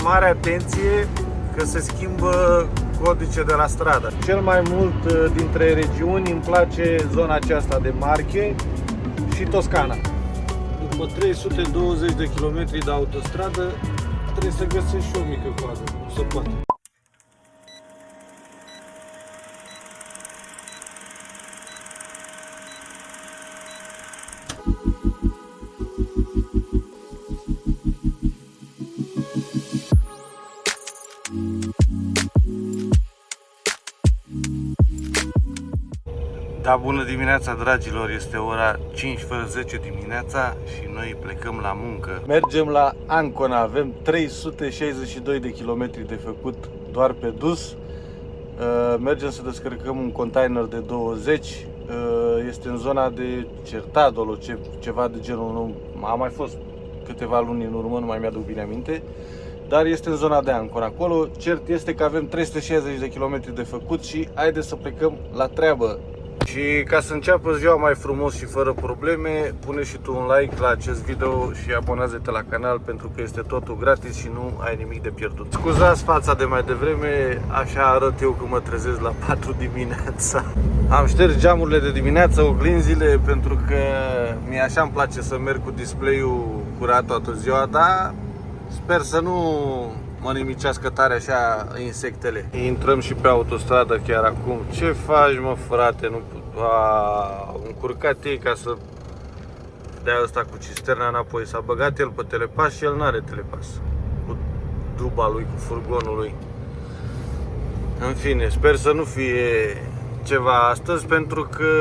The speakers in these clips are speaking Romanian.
mare atenție că se schimbă codice de la stradă. Cel mai mult dintre regiuni îmi place zona aceasta de Marche și Toscana. După 320 de kilometri de autostradă trebuie să găsești și o mică coadă, nu se poate. Da, bună dimineața, dragilor! Este ora 5 fără 10 dimineața și noi plecăm la muncă. Mergem la Ancona, avem 362 de kilometri de făcut doar pe dus. Mergem să descărcăm un container de 20. Este în zona de Certadolo, ceva de genul. Am mai fost câteva luni în urmă, nu mai mi-aduc bine aminte. Dar este în zona de Ancona. Acolo cert este că avem 360 de kilometri de făcut și haideți să plecăm la treabă. Și ca să înceapă ziua mai frumos și fără probleme, pune și tu un like la acest video și abonează-te la canal pentru că este totul gratis și nu ai nimic de pierdut. Scuzați fața de mai devreme, așa arăt eu când mă trezesc la 4 dimineața. Am șters geamurile de dimineață, oglinzile, pentru că mie așa îmi place să merg cu display-ul curat toată ziua, dar sper să nu mă nimicească tare așa insectele. Intrăm și pe autostradă chiar acum. Ce faci, mă, frate? Nu încurcat ei ca să dea ăsta cu cisterna înapoi. S-a băgat el pe telepas și el n-are telepas cu duba lui, cu furgonul lui. În fine, sper să nu fie ceva astăzi, pentru că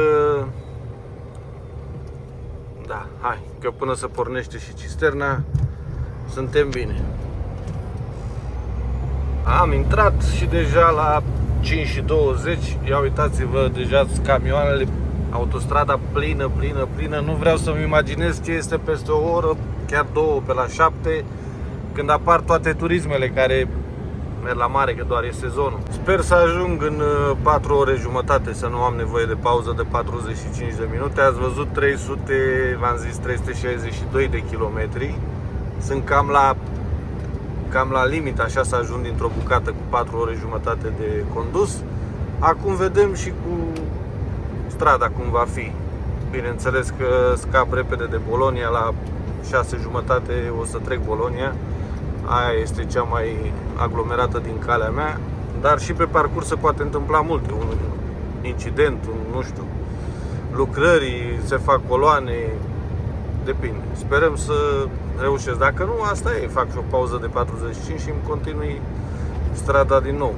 da, hai, că până să pornește și cisterna suntem bine. Am intrat și deja la 5:20, ia uitați-vă, deja camioanele, autostrada plină. Nu vreau să-mi imaginez ce este peste o oră, chiar două, pe la 7, când apar toate turismele care merg la mare, că doar e sezonul. Sper să ajung în 4 ore jumătate, să nu am nevoie de pauză de 45 de minute. Ați văzut 362 de kilometri. Sunt cam la limit, așa să ajung dintr-o bucată cu 4 ore jumătate de condus. Acum vedem și cu strada cum va fi. Bineînțeles că scap repede de Bologna, la 6 jumătate o să trec Bologna. Aia este cea mai aglomerată din calea mea, dar și pe parcurs se poate întâmpla multe. Un incident, nu știu, lucrări, se fac coloane, depinde. Sperăm să reușesc. Dacă nu, asta e, fac și o pauză de 45 și îmi continui strada din nou.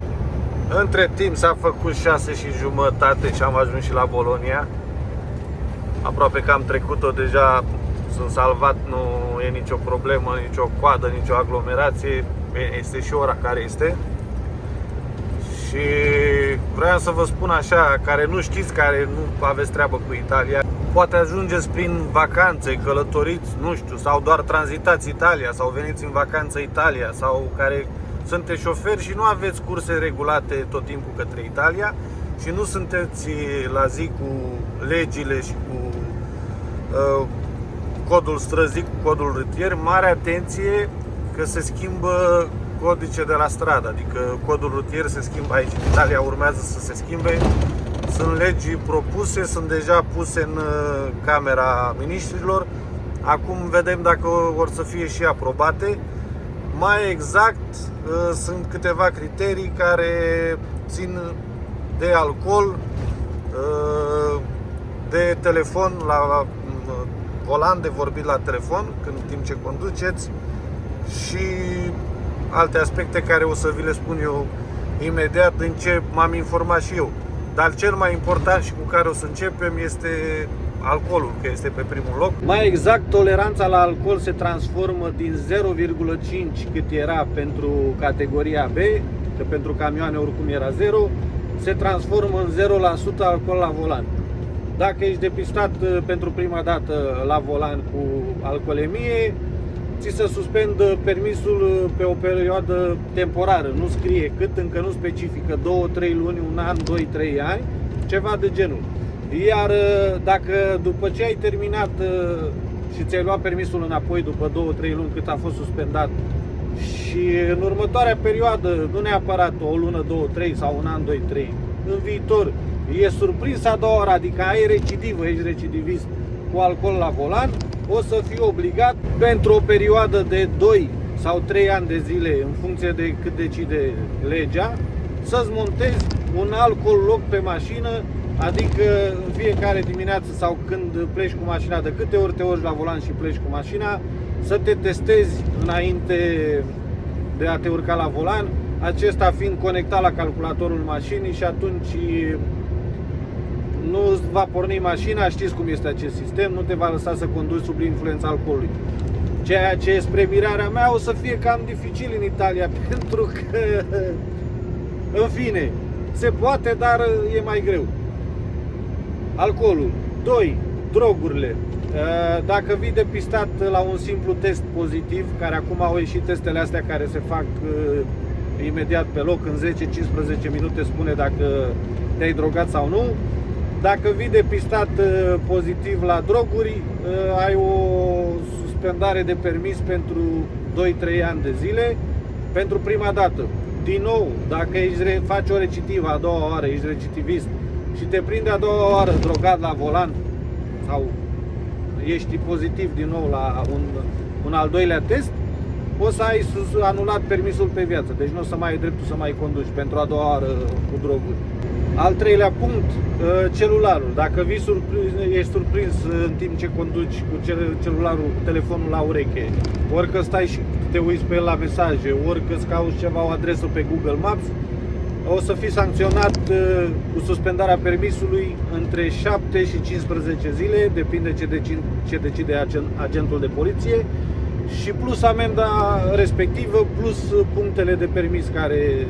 Între timp s-a făcut 6 și jumătate și am ajuns și la Bologna. Aproape că am trecut-o deja, sunt salvat, nu e nicio problemă, nicio coadă, nicio aglomerație. Este și ora care este. Și vreau să vă spun așa, care nu știți, care nu aveți treabă cu Italia, poate ajungeți prin vacanțe, călătoriți, nu știu, sau doar tranzitați Italia, sau veniți în vacanță Italia, sau care sunteți șoferi și nu aveți curse regulate tot timpul către Italia și nu sunteți la zi cu legile și cu codul străzii, cu codul rutier. Mare atenție că se schimbă codice de la stradă, adică codul rutier se schimbă aici, în Italia urmează să se schimbe. Sunt legi propuse, sunt deja puse în Camera Ministrilor. Acum vedem dacă vor să fie și aprobate. Mai exact, sunt câteva criterii care țin de alcool, de telefon la volan, de vorbit la telefon în timp ce conduceți și alte aspecte care o să vi le spun eu imediat în ce m-am informat și eu. Dar cel mai important și cu care o să începem este alcoolul, că este pe primul loc. Mai exact, toleranța la alcool se transformă din 0,5 cât era pentru categoria B, că pentru camioane oricum era 0, se transformă în 0% alcool la volan. Dacă ești depistat pentru prima dată la volan cu alcoolemie, ți se suspendă permisul pe o perioadă temporară. Nu scrie cât, încă nu specifică, 2-3 luni, un an, 2-3 ani, ceva de genul. Iar dacă după ce ai terminat și ți-ai luat permisul înapoi după 2-3 luni cât a fost suspendat Și în următoarea perioadă, nu neapărat o lună, 2, 3 sau un an, 2, 3, în viitor, e surprins a doua oră, adică ai recidivă, ești recidivist cu alcool la volan, o să fii obligat pentru o perioadă de 2 sau 3 ani de zile, în funcție de cât decide legea, să-ți montezi un alcool loc pe mașină, adică în fiecare dimineață sau când pleci cu mașina, de câte ori te urci la volan și pleci cu mașina, să te testezi înainte de a te urca la volan, acesta fiind conectat la calculatorul mașinii și atunci nu îți va porni mașina, știți cum este acest sistem, nu te va lăsa să conduci sub influența alcoolului. Ceea ce, spre mirarea mea, o să fie cam dificil în Italia, pentru că, în fine, se poate, dar e mai greu. Alcoolul. 2. Drogurile. Dacă vii depistat la un simplu test pozitiv, care acum au ieșit testele astea care se fac imediat pe loc, în 10-15 minute spune dacă te-ai drogat sau nu. Dacă vii depistat pozitiv la droguri, ai o suspendare de permis pentru 2-3 ani de zile pentru prima dată. Din nou, dacă faci o recidivă a doua oară, ești recidivist și te prinde a doua oară drogat la volan sau ești pozitiv din nou la un al doilea test, o să ai anulat permisul pe viață. Deci nu o să mai ai dreptul să mai conduci pentru a doua oară cu droguri. Al treilea punct, celularul. Dacă ești surprins în timp ce conduci cu celularul, cu telefonul la ureche, ori că stai și te uiți pe el la mesaje, ori că îți cauți ceva, o adresă pe Google Maps, o să fii sancționat cu suspendarea permisului între 7 și 15 zile, depinde ce decide agentul de poliție, și plus amenda respectivă, plus punctele de permis care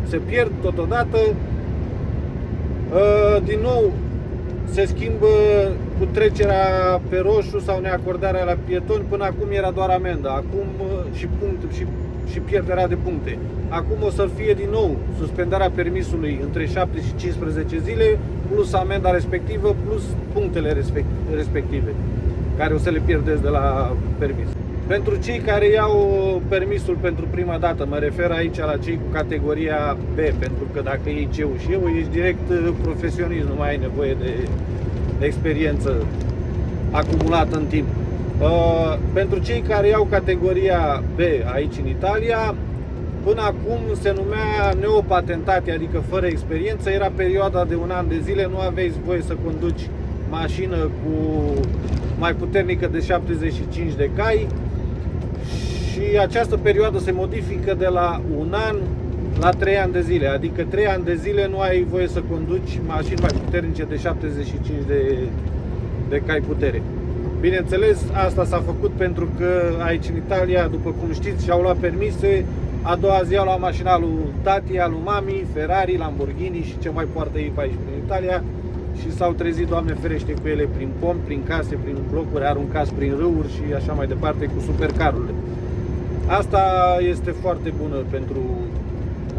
se pierd totodată. Din nou, se schimbă cu trecerea pe roșu sau neacordarea la pietoni. Până acum era doar amenda, acum și pierderea de puncte. Acum o să fie din nou suspendarea permisului între 7 și 15 zile, plus amenda respectivă, plus punctele respective, care o să le pierdeți de la permis. Pentru cei care iau permisul pentru prima dată, mă refer aici la cei cu categoria B, pentru că dacă iei C-ul și eu, ești direct profesionist, nu mai ai nevoie de experiență acumulată în timp. Pentru cei care iau categoria B aici în Italia, până acum se numea neopatentate, adică fără experiență, era perioada de un an de zile, nu aveai voie să conduci mașină cu mai puternică de 75 de cai. Și această perioadă se modifică de la un an la 3 ani de zile, adică 3 ani de zile nu ai voie să conduci mașini mai puternice de 75 de cai putere. Bineînțeles, asta s-a făcut pentru că aici în Italia, după cum știți, și-au luat permise, a doua zi au luat mașina lui tati, a lui mami, Ferrari, Lamborghini și ce mai poartă ei pe aici prin Italia și s-au trezit, Doamne ferește, cu ele prin pom, prin case, prin blocuri, aruncați prin râuri și așa mai departe cu supercarurile. Asta este foarte bună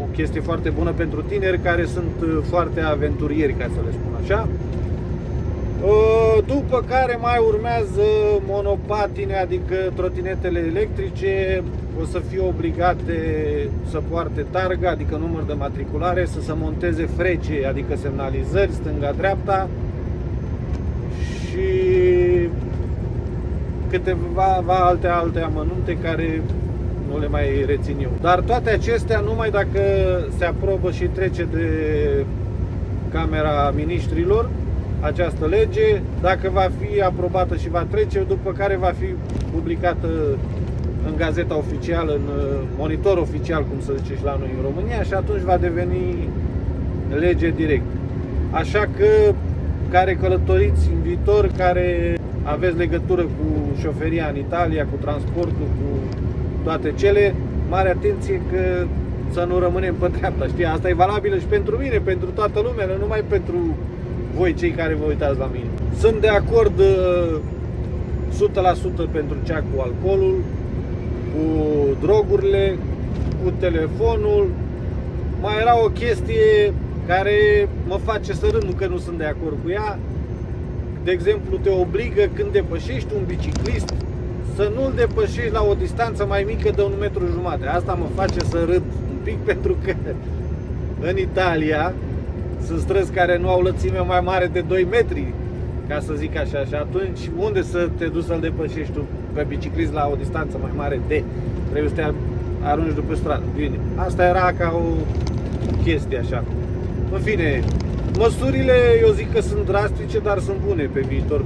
o chestie foarte bună pentru tineri care sunt foarte aventurieri, ca să le spun așa. După care mai urmează monopatine, adică trotinetele electrice, o să fie obligate să poarte targa, adică număr de matriculare, să se monteze frece, adică semnalizări stânga-dreapta și câteva alte amănunte care nu le mai rețin eu. Dar toate acestea numai dacă se aprobă și trece de Camera Ministrilor această lege, dacă va fi aprobată și va trece, după care va fi publicată în gazeta oficială, în monitor oficial, cum se zice și la noi în România, și atunci va deveni lege direct. Așa că, care călătoriți în viitor, care aveți legătură cu șoferia în Italia, cu transportul, cu toate cele, mare atenție că să nu rămânem pe dreapta, știi? Asta e valabilă și pentru mine, pentru toată lumea, nu numai pentru voi cei care vă uitați la mine. Sunt de acord 100% pentru cea cu alcoolul, cu drogurile, cu telefonul. Mai era o chestie care mă face să râd, nu că nu sunt de acord cu ea. De exemplu, te obligă când depășești un biciclist să nu-l depășești la o distanță mai mică de 1,5 m. Asta mă face să râd un pic, pentru că în Italia sunt străzi care nu au lățime mai mare de 2 metri, ca să zic așa, și atunci unde să te duci să-l depășești tu pe biciclist la o distanță mai mare de, trebuie să te arunci după stradă. Bine, asta era ca o chestie așa. În fine, măsurile eu zic că sunt drastice, dar sunt bune pe viitor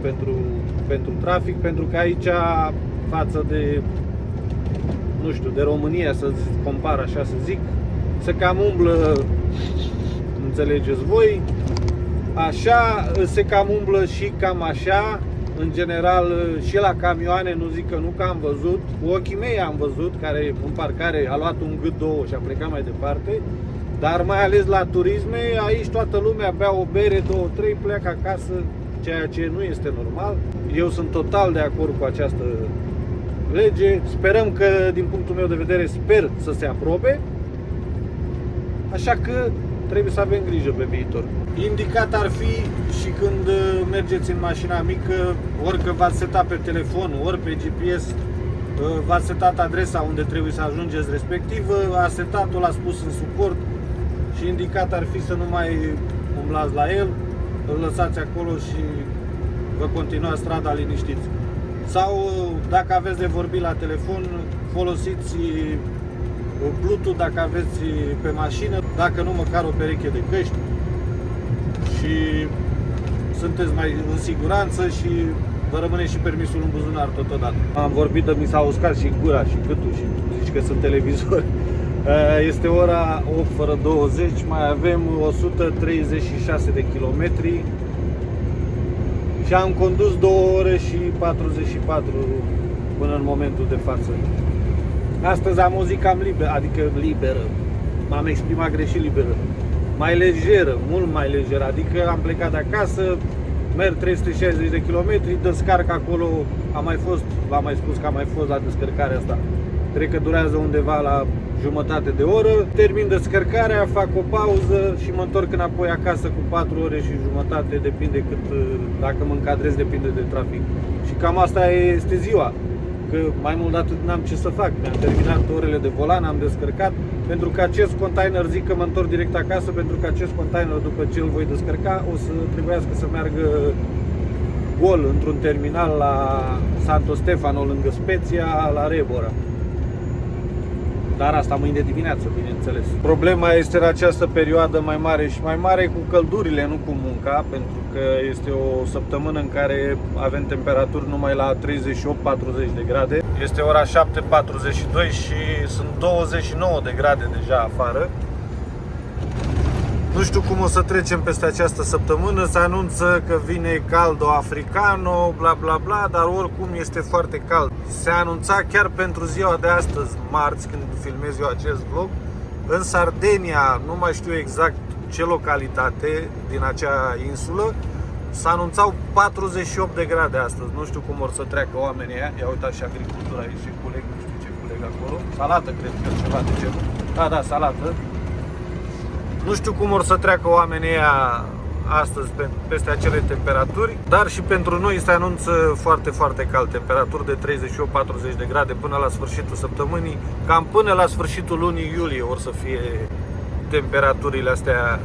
pentru trafic, pentru că aici, față de, nu știu, de România, să compar așa să zic, se cam umblă, înțelegeți voi, așa, se cam umblă și cam așa, în general și la camioane, nu zic că nu, că am văzut, cu ochii mei am văzut, care în parcare a luat un gât, două și a plecat mai departe, dar mai ales la turisme, aici toată lumea bea o bere, două, trei, pleacă acasă, ceea ce nu este normal. Eu sunt total de acord cu această lege, sperăm că, din punctul meu de vedere, sper să se aprobe, așa că trebuie să avem grijă pe viitor. Indicat ar fi și când mergeți în mașina mică, ori că v-ați setat pe telefon, ori pe GPS, v-ați setat adresa unde trebuie să ajungeți respectiv, a setat-o, l-a spus în suport și indicat ar fi să nu mai umblați la el, îl lăsați acolo și vă continuați strada liniștiți. Sau dacă aveți de vorbit la telefon, folosiți Bluetooth dacă aveți pe mașină, dacă nu măcar o pereche de căști, și sunteți mai în siguranță și vă rămâne și permisul în buzunar totodată. Am vorbit de mi s-a uscat și gura și gâtul și zici că sunt televizori. Este ora 8 fără 20, mai avem 136 de kilometri și am condus 2 ore și 44 până în momentul de față. Astăzi am o zi cam liberă, adică liberă, m-am exprimat greșit, liberă, mai lejeră, mult mai lejeră, adică am plecat de acasă, merg 360 de kilometri, descarc acolo, v-am mai spus că am mai fost la descărcarea asta, cred că durează undeva la jumătate de oră, termin descărcarea, fac o pauză și mă întorc înapoi acasă cu 4 ore și jumătate, depinde cât, dacă mă încadrez, depinde de trafic. Și cam asta este ziua. Că mai mult de atât n-am ce să fac. Mi-am terminat orele de volan, am descărcat, pentru că acest container, zic că mă întorc direct acasă, pentru că acest container, după ce îl voi descărca, o să trebuiască să meargă gol într-un terminal la Santo Stefano, lângă Speția, la Rebora. Dar asta mâine dimineață, bineînțeles. Problema este în această perioadă mai mare și mai mare cu căldurile, nu cu munca, pentru că este o săptămână în care avem temperaturi numai la 38-40 de grade. Este ora 7:42 și sunt 29 de grade deja afară. Nu știu cum o să trecem peste această săptămână, se anunță că vine caldo africano, bla bla bla, dar oricum este foarte cald. Se anunța chiar pentru ziua de astăzi, marți, când filmez eu acest vlog, în Sardenia, nu mai știu exact ce localitate din acea insulă, s-anunțau 48 de grade astăzi. Nu știu cum or să treacă oamenii aia. Ia uitați și agricultura aici și coleg, nu știu ce coleg acolo. Salată, cred că ceva de genul. Da, salată. Nu știu cum or să treacă oamenii ăia astăzi peste acele temperaturi, dar și pentru noi se anunță foarte, foarte cald, temperaturi de 38-40 de grade până la sfârșitul săptămânii, cam până la sfârșitul lunii iulie or să fie temperaturile astea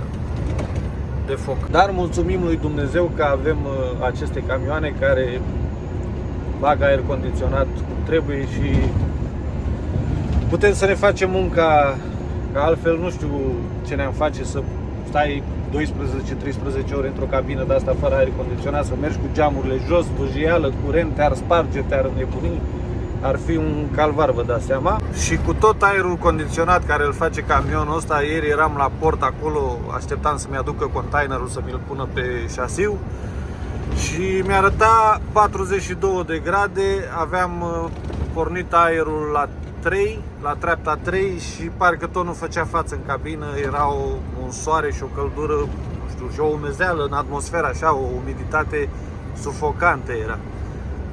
de foc. Dar mulțumim lui Dumnezeu că avem aceste camioane care bag aer condiționat cum trebuie și putem să ne facem munca. Că altfel nu știu ce ne-am face să stai 12-13 ore într-o cabină de asta fără aer condiționat, să mergi cu geamurile jos, vâjială, curent, te-ar sparge, te-ar înnebuni, ar fi un calvar, vă dați seama. Și cu tot aerul condiționat care îl face camionul ăsta, ieri eram la port acolo, așteptam să-mi aducă containerul să mi-l pună pe șasiu și mi-arăta 42 de grade, aveam pornit aerul la 3, la treapta 3 și parcă tot nu făcea față în cabină, era un soare și o căldură, nu știu, și o umezeală în atmosferă, așa, o umiditate sufocantă era.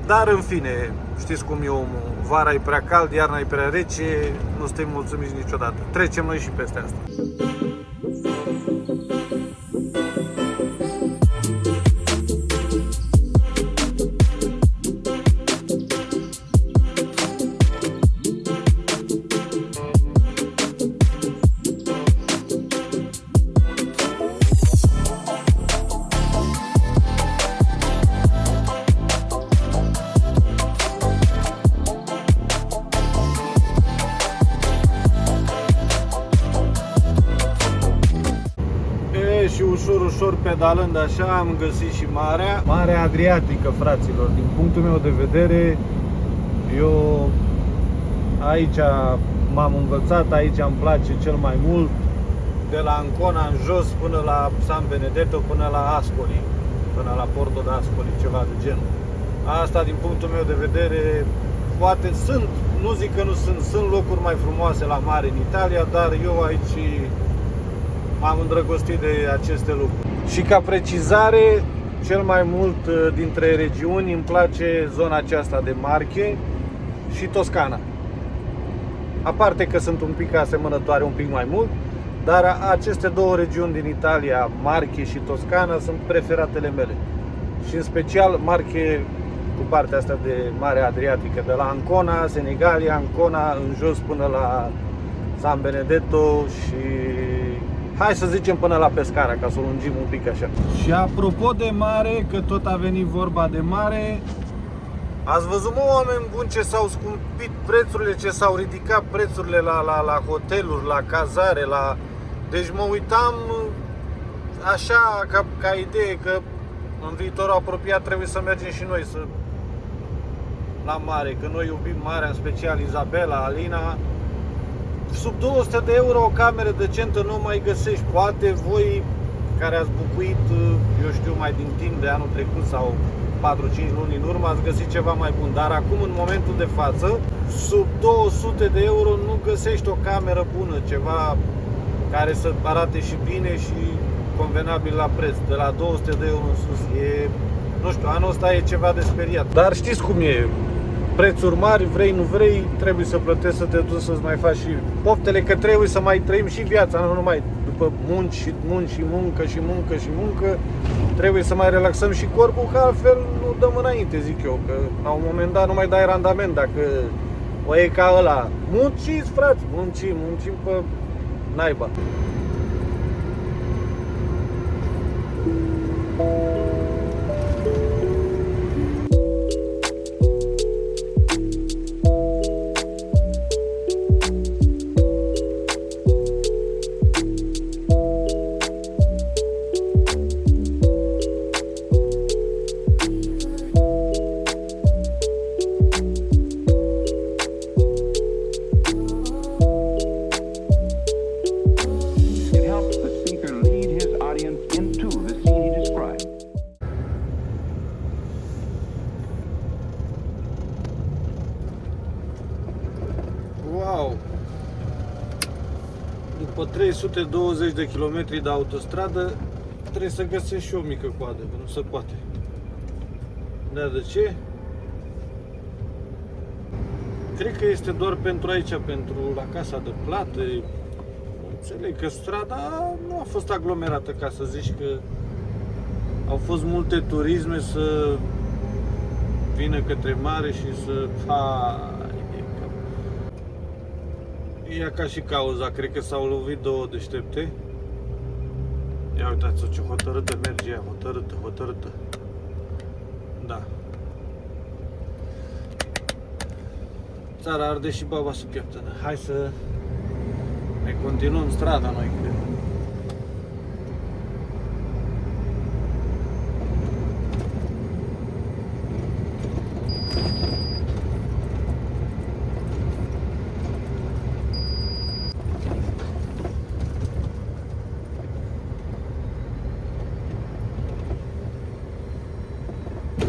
Dar în fine, știți cum e omul, vara e prea cald, iarna e prea rece, nu suntem mulțumiți niciodată. Trecem noi și peste asta. și ușor pedalând așa am găsit și Marea Adriatică, fraților. Din punctul meu de vedere, eu aici m-am învățat, aici îmi place cel mai mult, de la Ancona în jos până la San Benedetto, până la Ascoli, până la Porto d'Ascoli, ceva de genul. Asta, din punctul meu de vedere, poate sunt, nu zic că nu sunt locuri mai frumoase la mare în Italia, dar eu aici m-am îndrăgostit de aceste lucruri. Și ca precizare, cel mai mult dintre regiuni îmi place zona aceasta de Marche și Toscana. Aparte că sunt un pic asemănătoare, un pic mai mult, dar aceste două regiuni din Italia, Marche și Toscana, sunt preferatele mele. Și în special Marche cu partea asta de Marea Adriatică, de la Ancona, Senigallia, Ancona, în jos până la San Benedetto și hai să zicem până la Pescara, ca să o lungim un pic așa. Și apropo de mare, că tot a venit vorba de mare, ați văzut, mă, oameni buni, ce s-au scumpit prețurile, ce s-au ridicat prețurile la hoteluri, la cazare, la... Deci mă uitam așa ca idee că în viitorul apropiat trebuie să mergem și noi la mare, că noi iubim marea, în special Izabela, Alina. Sub 200 de euro o cameră decentă nu mai găsești. Poate voi care ați bucuit, eu știu, mai din timp de anul trecut sau 4-5 luni în urmă, ați găsit ceva mai bun. Dar acum, în momentul de față, sub 200 de euro nu găsești o cameră bună, ceva care să arate și bine și convenabil la preț. De la 200 de euro în sus e, nu știu, anul ăsta e ceva de speriat. Dar știți cum e, prețuri mari, vrei nu vrei, trebuie să plătești, să te duci să-ți mai faci și poftele, că trebuie să mai trăim și viața, nu numai după munci și muncă, trebuie să mai relaxăm și corpul, că altfel nu dăm înainte, zic eu, că la un moment dat nu mai dai randament dacă o e ca ăla. Munciți, frate, muncim pe naiba. Wow! După 320 de kilometri de autostradă trebuie să găsești și o mică coadă, că nu se poate. Dar de ce? Cred că este doar pentru aici, pentru la casa de plată. Înțeleg că strada nu a fost aglomerată, ca să zici că au fost multe turisme să vină către mare și să... E ca și cauza, cred că s-au lovit două deștepte. Ia uitați-o ce hotărâtă merge ea, hotărâtă. Da. Țara arde și baba sub pieptănă. Hai să ne continuăm strada noi, cred.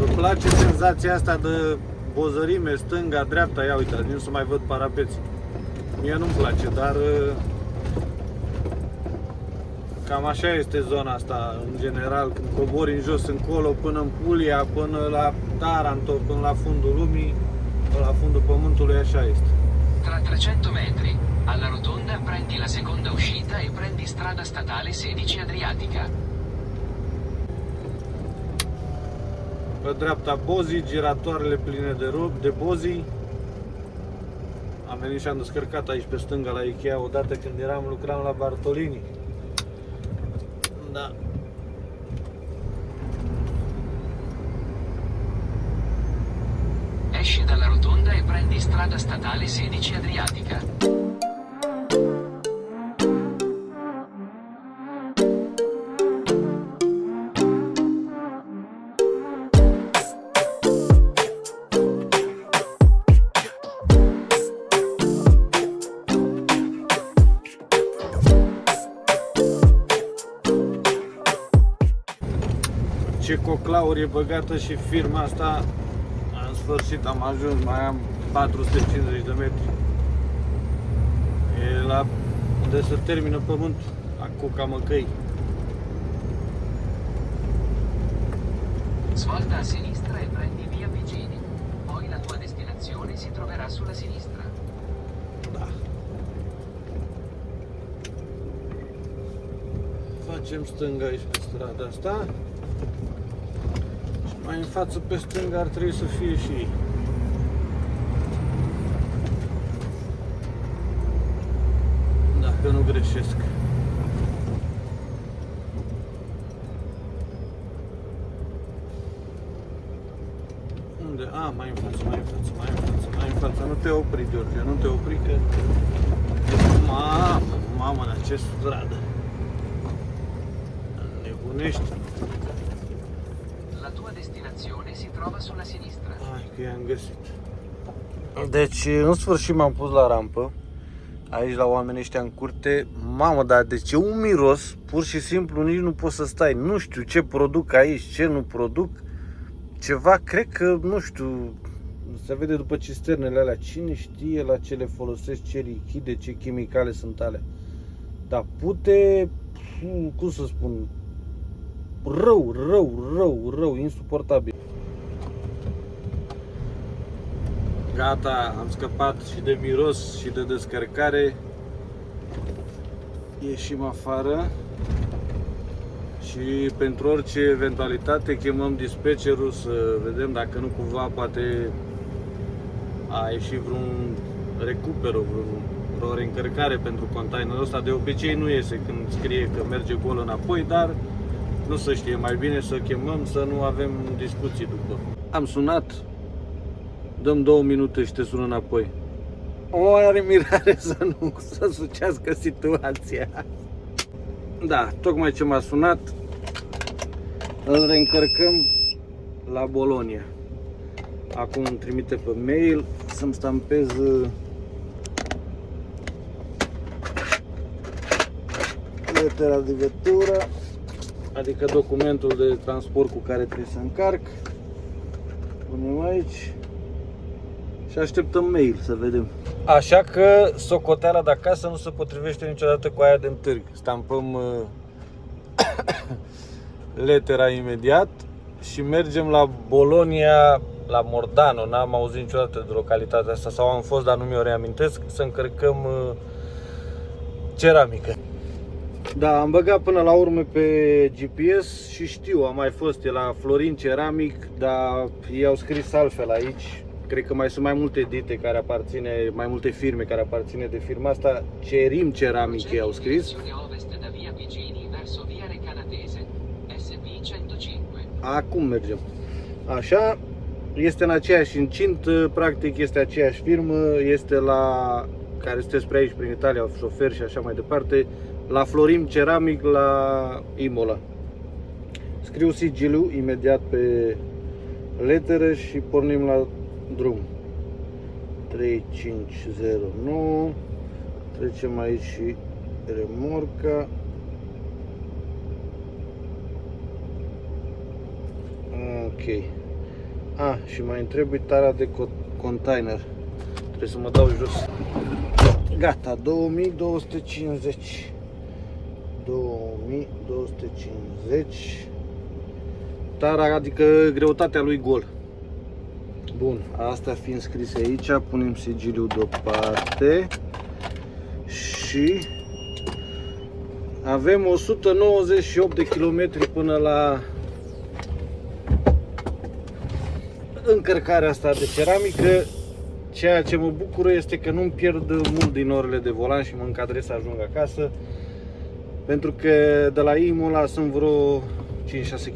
Îmi place senzația asta de bozărime, stânga, dreapta, ia uite, nu se mai văd parapeți. Mie nu-mi place, dar cam așa este zona asta, în general, când cobori în jos încolo, până în Puglia, până la Taranto, până la fundul lumii, până la fundul pământului, așa este. Tra 300 metri, alla rotonda prendi la seconda uscita e prendi strada statale 16 Adriatica. Pe dreapta Bozi, giratoarele pline de Bozi. Am venit și am descărcat aici pe stânga la Ikea odată când lucram la Bartolini. Da. Esci dalla rotonda e prendi strada statale 16 Adriatica. ce coclauri e băgată și firma asta. În sfârșit am ajuns, mai am 450 de metri. E la unde se termină pământul, la Cuca Măcăi. Svolta a sinistra e prendi via Vigini. Poi la tua destinazione si troverà sulla sinistra. Da. Facem stânga aici pe strada asta. Și mai în față pe stânga ar trebui să fie și dacă nu greșesc. Unde? A, mai în față, mai în față, mai în față, mai în față. Nu te opri, George, nu te opri că... Mamă, în ce stradă. Nebunești. La tua destinazione si trova sulla sinistra. Hai că i-am găsit. Deci, în sfârșit m-am pus la rampă. Aici la oamenii ăștia în curte. Mamă, dar deci e un miros. Pur și simplu nici nu poți să stai. Nu știu ce produc aici, ce nu produc. Ceva, cred că, nu știu, se vede după cisternele alea. Cine știe la ce le folosesc, ce lichide, ce chimicale sunt alea. Dar pute, cum să spun, rău, insuportabil. Gata, am scăpat și de miros și de descărcare. Ieșim afară și pentru orice eventualitate chemăm dispatcherul să vedem dacă nu cumva poate a ieșit vreun recupero, vreo reîncărcare pentru containerul ăsta. De obicei nu iese când scrie că merge gol înapoi, dar nu se știe, mai bine să chemăm să nu avem discuții după. Am sunat. Dăm 2 minute și te sună înapoi. O are mirare să nu să sucească situația. Da, tocmai ce m-a sunat, îl reîncărcăm la Bologna. Acum îmi trimite pe mail să-mi stampez letera de vettură, adică documentul de transport cu care trebuie să încarc. Punem aici. Și așteptăm mail să vedem. Așa că socoteala de acasă nu se potrivește niciodată cu aia din târg. Stampăm letera imediat și mergem la Bologna, la Mordano. N-am auzit niciodată de localitatea asta, sau am fost, dar nu mi-o reamintesc, să încărcăm ceramică. Da, am băgat până la urmă pe GPS și știu, am mai fost, e la Florin Ceramic, dar ei au scris altfel aici. Cred că mai sunt mai multe dite care aparține, mai multe firme care aparține de firma asta. Cerim Ceramic ei au scris. Acum mergem. Așa, este în aceeași incintă, practic este aceeași firmă, este la, care sunteți spre aici, prin Italia, șofer și așa mai departe, la Florin Ceramic, la Imola. Scriu sigiliu imediat pe leteră și pornim la drum. 3509. Trecem aici și remorca. Ok. Și mai îmi trebuie tara de container. Trebuie să mă dau jos. Gata, 2250. 2250. Tara, adică greutatea lui gol. Bun, astea fiind scrise aici, punem sigiliul deoparte și avem 198 de kilometri până la încărcarea asta de ceramică. Ceea ce mă bucură este că nu-mi pierd mult din orele de volan și mă încadrez să ajung acasă, pentru că de la Imola sunt vreo 5-6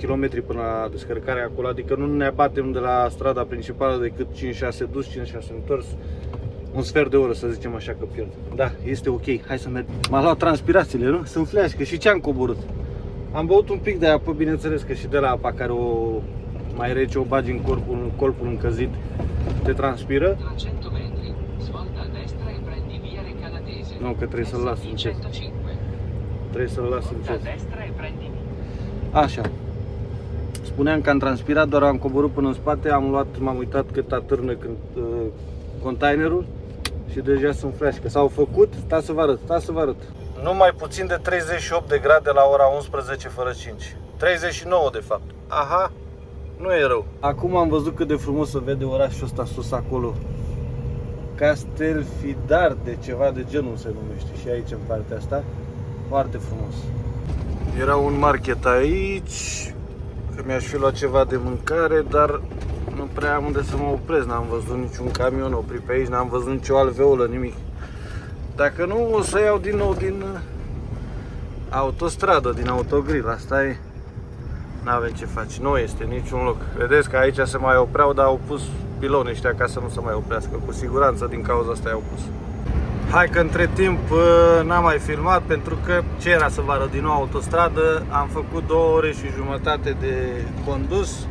km până la descărcarea acolo, adică nu ne abatem de la strada principală decât 5-6 dus, 5-6 întors, un sfert de oră, să zicem așa, că pierd. Da, este ok, hai să mergem. M-a luat transpirațiile, nu? Sunt fleașcă și ce am coborât? Am băut un pic de apă, bineînțeles că și de la apa care o mai rece o bagi în corpul încălzit, te transpiră. Nu, că trebuie să-l las încet. Trebuie să-l las încet. Așa. spuneam că am transpirat, doar am coborât până în spate, m-am uitat cât atârnă containerul și deja sunt freașcă. S-au făcut, stați să vă arăt. Nu mai puțin de 38 de grade la ora 11 fără 5. 39 de fapt. Aha, nu e rău. Acum am văzut cât de frumos se vede orașul ăsta sus acolo. Castelfidar de ceva de genul se numește și aici în partea asta. Foarte frumos. Era un market aici, că mi-aș fi luat ceva de mâncare, dar nu prea am unde să mă opresc. N-am văzut niciun camion oprit pe aici, n-am văzut nicio alveolă, nimic. Dacă nu, o să iau din nou din autostradă, din autogrill. Asta e, n-avem ce face, nu este niciun loc. Vedeți că aici se mai opreau, dar au pus piloni ăștia ca să nu se mai oprească. Cu siguranță din cauza asta i-au pus. Hai că între timp n-am mai filmat pentru că ce era să vă arăt din nou autostradă. Am făcut 2 ore și jumătate de condus,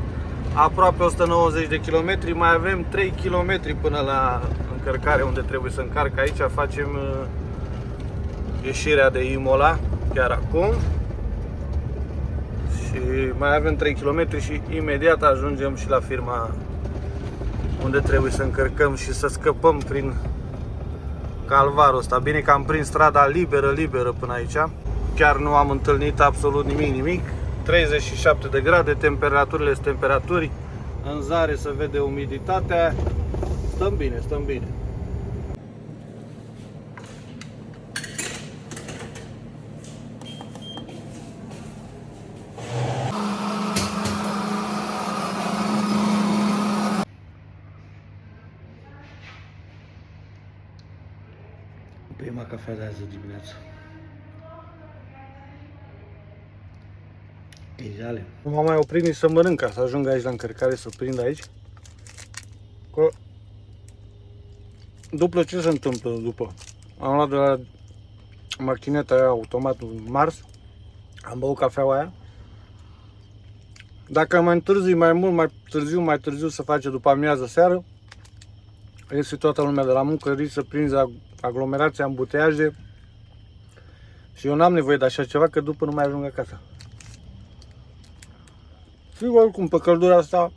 aproape 190 de kilometri, mai avem 3 km până la încărcare unde trebuie să încarc. Aici facem ieșirea de Imola chiar acum și mai avem 3 km și imediat ajungem și la firma unde trebuie să încărcăm și să scăpăm prin calvarul ăsta. Bine că am prins strada liberă până aici. Chiar nu am întâlnit absolut nimic. 37 de grade, temperaturile sunt temperaturi. În zare se vede umiditatea. Stăm bine. Prima cafea de azi dimineață. Ideale. Nu m-am mai oprit nici să mănânc ca să ajung aici la încărcare, să prind aici. Că după ce se întâmplă după? Am luat de la machineta aia automatul Mars, am băut cafeaua aia. Dacă mai întârzi mai mult, mai târziu să face după amiază seară, iese toată lumea de la muncă, risc să prinzi aglomerația, ambuteiaje și eu n-am nevoie de așa ceva, că după nu mai ajung acasă. Și oricum, pe căldura asta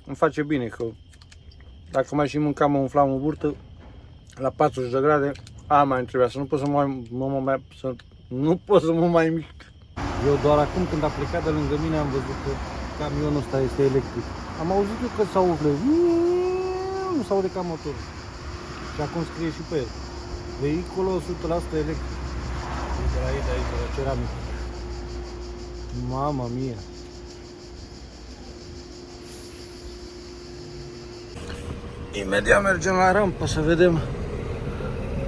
îmi face bine, că dacă mai și mâncam, mă umflam în burtă, la 40 de grade, mai trebuia să nu pot să mă mai mișc. Eu doar acum când a plecat de lângă mine am văzut că camionul ăsta este electric. Am auzit eu că s-au umflat, nu s-aude ca motorul. Și acum scrie și pe el. Vehiculul 100% electric. De la ei de aici, de la ceramică. Mama mia! Imediat mergem la rampă să vedem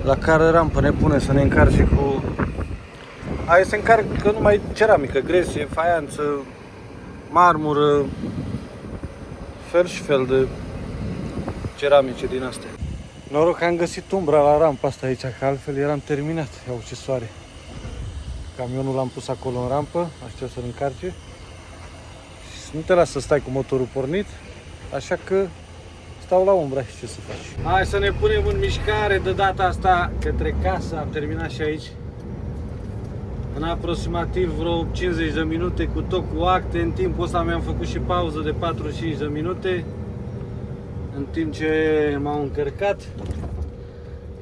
la care rampă ne pune să ne încarce cu... Hai să încarcă numai ceramică, gresie, faianță, marmură, fel și fel de ceramice din astea. Noroc că am găsit umbra la rampa asta aici, că altfel eram terminat. Iau ce soare. Camionul l-am pus acolo în rampă, aștept să-l încarce. Și nu te las să stai cu motorul pornit, așa că stau la umbra și ce să faci. Hai să ne punem în mișcare de data asta către casă. Am terminat și aici. În aproximativ vreo 50 de minute cu tot cu acte. În timpul ăsta mi-am făcut și pauză de 45 de minute. În timp ce m-au încărcat.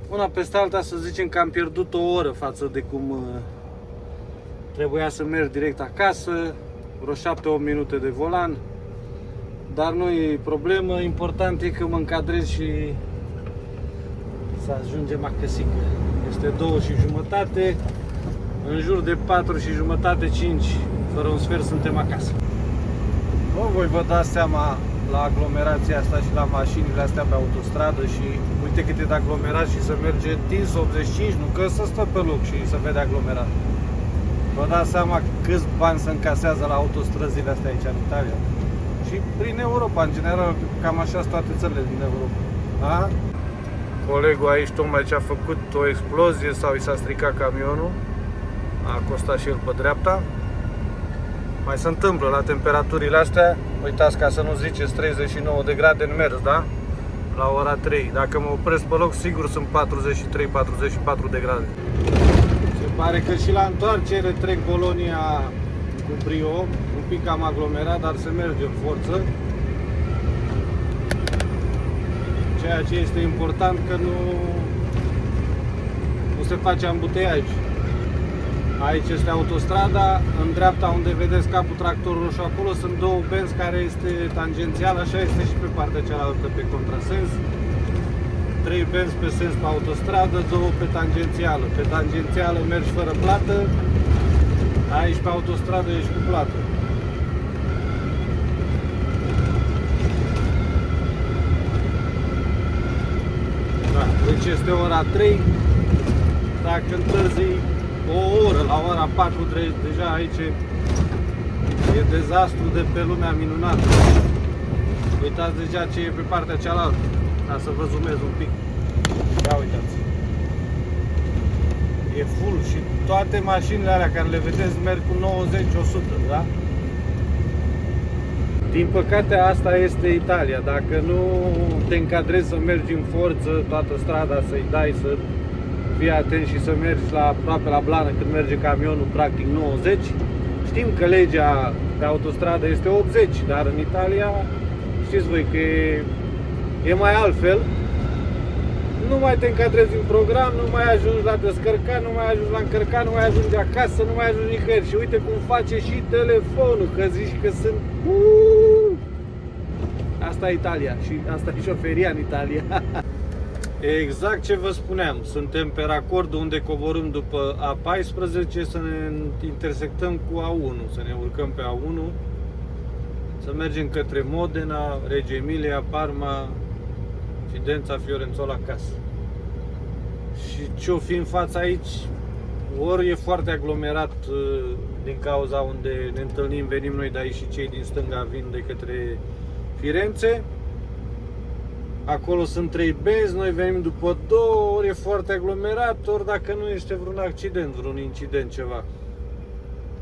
Una peste alta să zicem că am pierdut o oră față de cum trebuia să merg direct acasă. Vreo 7-8 minute de volan. Dar nu e problemă, important e că mă încadrez și să ajungem acasă. Este 2:30, în jur de 4:30, 5, fără un sfert suntem acasă. Voi vă dați seama la aglomerația asta și la mașinile astea pe autostradă și uite cât e de aglomerat și să merge din 85, nu că să stă pe loc și să vede aglomerat. Vă dați seama câți bani se încasează la autostrăzile astea aici în Italia. Și prin Europa, în general, cam așa sunt toate țările din Europa. Da? Colegul aici tocmai ce a făcut o explozie sau i s-a stricat camionul. A costat și el pe dreapta. Mai se întâmplă la temperaturile astea. Uitați, ca să nu ziceți 39 de grade în mers, da? La ora 3. Dacă mă opresc pe loc, sigur sunt 43-44 de grade. Se pare că și la întoarcere trec Bologna cu brio, un pic cam aglomerat, dar se merge în forță. Ceea ce este important că nu se face ambuteiaj. Aici este autostrada, în dreapta unde vedeți capul tractorului roșu acolo sunt două benzi care este tangențial, așa este și pe partea cealaltă pe contrasens. 3 benzi pe sens pe autostradă, 2 pe tangențială. Pe tangențială mergi fără plată, aici pe autostradă ești cu plată. Da, deci este ora 3, dacă întârzi o oră, la ora 4 deja aici e dezastru de pe lumea minunată. Uitați deja ce e pe partea cealaltă, ca să vă zoomez un pic. Ia uitați. E full și toate mașinile alea care le vedeți merg cu 90-100, da? Din păcate asta este Italia, dacă nu te încadrezi să mergi în forță toată strada, să-i dai, să fii atent și să mergi aproape la blană când merge camionul, practic 90. Știm că legea pe autostradă este 80, dar în Italia știți voi că e mai altfel. Nu mai te încadrezi în program, nu mai ajungi la descărcat, nu mai ajungi la încărcat, nu mai ajungi acasă, nu mai ajungi nicăieri. Și uite cum face și telefonul, că zici că sunt... Asta e Italia și asta e șoferia în Italia. Exact ce vă spuneam, suntem pe racord unde coborâm după A14 să ne intersectăm cu A1, să ne urcăm pe A1, să mergem către Modena, Reggio Emilia, Parma, Fidența, Fiorențola, acasă. Și ce-o fi în fața aici, ori e foarte aglomerat din cauza unde ne întâlnim, venim noi de aici și cei din stânga vin de către Firenze. Acolo sunt 3 benzi, noi venim după 2, ori e foarte aglomerat, ori dacă nu este vreun accident, vreun incident, ceva.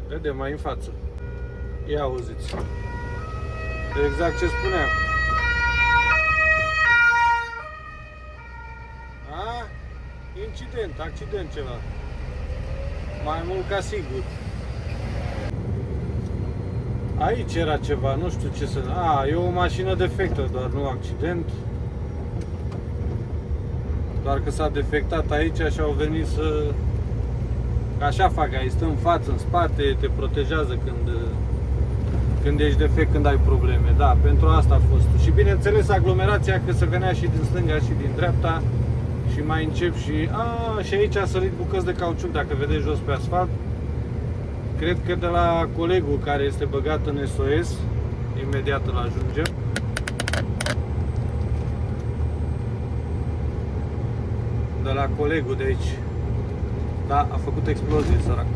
Vedem mai în față. Ia auziți. Exact ce spuneam. Incident, accident ceva. Mai mult ca sigur. Aici era ceva, nu știu ce să... e o mașină defectă, doar nu accident. Doar că s-a defectat aici și au venit să... Așa fac, aici stă în față, în spate, te protejează când ești defect, când ai probleme. Da, pentru asta a fost. Și bineînțeles aglomerația, că se venea și din stânga și din dreapta. Și mai încep și aici a sărit bucăți de cauciuc, dacă vedeți jos pe asfalt. Cred că de la colegul care este băgat în SOS. Imediat îl ajungem. De la colegul de aici. Da, a făcut explozie, sărac.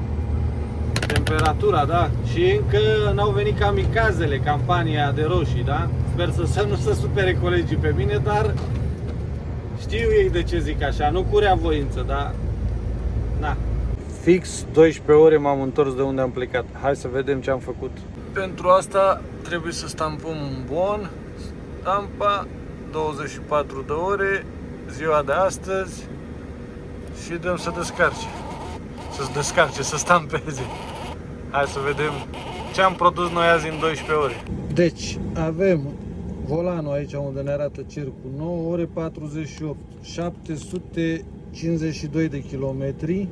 Temperatura, da. Și încă n-au venit kamikazele, campania de roșii, da. Sper să nu se supere colegii pe mine, dar știu ei de ce zic așa, nu cu rea voință, dar na. Fix 12 ore m-am întors de unde am plecat. Hai să vedem ce am făcut. Pentru asta trebuie să stampăm un bon. Stampa 24 de ore, ziua de astăzi, și dăm să descarce. Să-ți descarce, să stampeze. Hai să vedem ce am produs noi azi în 12 ore. Deci, avem volanul aici unde ne arată cercul, 9 ore 48, 752 de kilometri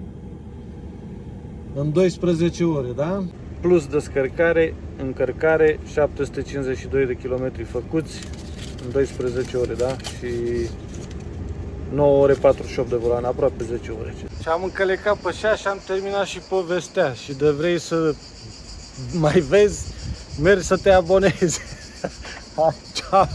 în 12 ore, da? Plus descărcare, încărcare, 752 de kilometri făcuți în 12 ore, da? Și 9 ore 48 de volan, aproape 10 ore. Și am încălecat pe șa și am terminat și povestea. Și de vrei să mai vezi, mergi să te abonezi. Hai, ciao!